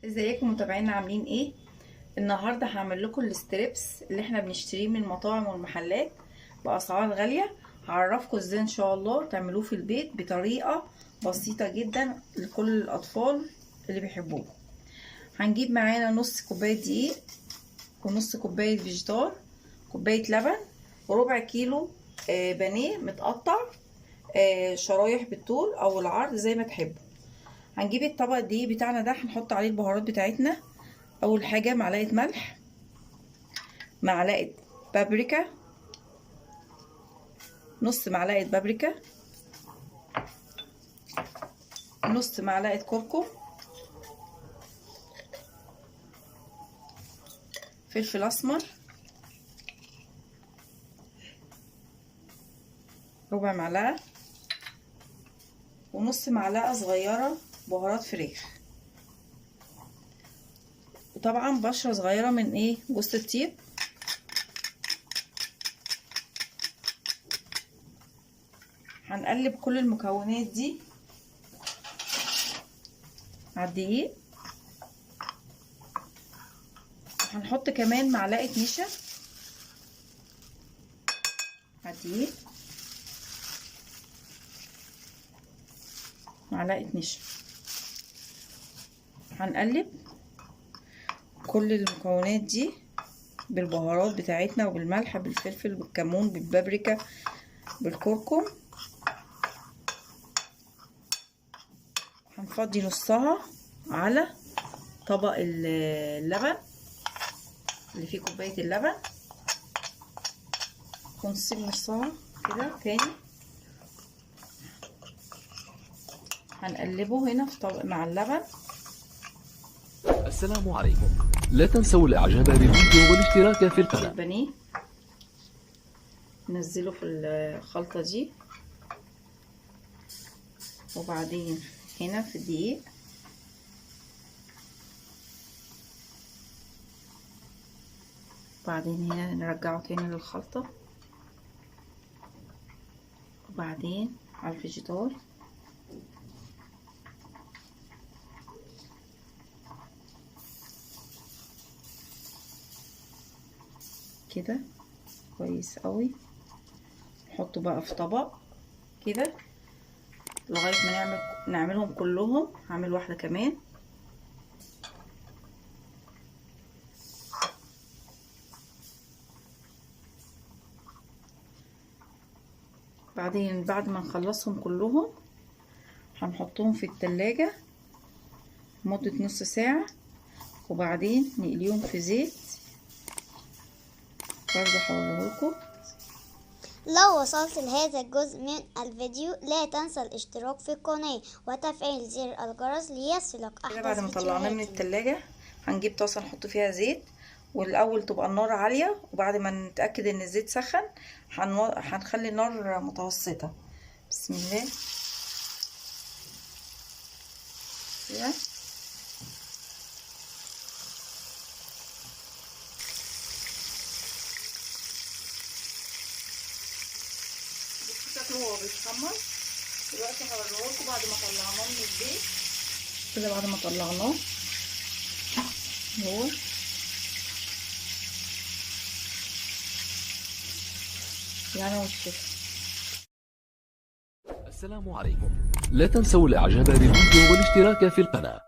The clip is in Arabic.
ازيكم متابعينا عاملين ايه؟ النهارده هعمل لكم الستريبس اللي احنا بنشتريه من المطاعم والمحلات باسعار غاليه. هعرفكم ازاي ان شاء الله تعملوه في البيت بطريقه بسيطه جدا لكل الاطفال اللي بيحبوه. هنجيب معانا نص كوبايه دقيق ونص كوبايه فيجيتار، كوبايه لبن، وربع كيلو بانيه متقطع شرايح بالطول او العرض زي ما تحبوا. هنجيب الطبق الدقيق بتاعنا ده هنحط عليه البهارات بتاعتنا. اول حاجه معلقه ملح، معلقه بابريكا، نص معلقه بابريكا، نص معلقه كركم، فلفل اسمر، ربع معلقه، ونص معلقه صغيره بهارات فراخ، وطبعا بشره صغيره من جوز الطيب. هنقلب كل المكونات دي على الدقيق. هنحط كمان معلقه نشا على الدقيق، معلقه نشا. هنقلب كل المكونات دي بالبهارات بتاعتنا وبالملح بالفلفل بالكمون بالبابريكا بالكركم. هنفضي نصها على طبق اللبن اللي فيه كوبايه اللبن، ونسيب نصها كده تاني. هنقلبه هنا في طبق مع اللبن. السلام عليكم، لا تنسوا الاعجاب بالفيديو والاشتراك في القناة. البانيه ننزله في الخلطة دي، وبعدين هنا في الدقيق، وبعدين هنا نرجعه تاني للخلطة، وبعدين على الفيجيتار، كده كويس قوي. نحطه بقى في طبق كده لغايه ما نعملهم كلهم. هعمل واحده كمان. بعدين بعد ما نخلصهم كلهم هنحطهم في التلاجة لمده نص ساعه، وبعدين نقليهم في زيت. برضه هوريهولكم. لو وصلت لهذا الجزء من الفيديو لا تنسى الاشتراك في القناة وتفعيل زر الجرس ليصلك احدث بعد ما طلعناه من فيديوهاتي. التلاجة هنجيب طاسة نحط فيها زيت، والاول تبقى النار عالية، وبعد ما نتأكد ان الزيت سخن هنخلي النار متوسطة. بسم الله كده. شكله هو بيتحمر دلوقتي. هوريهولكم بعد ما طلعناه من الزيت كده. بعد ما طلعناه هو يعني والشفا. السلام عليكم، لا تنسوا الاعجاب بالفيديو والاشتراك في القناة.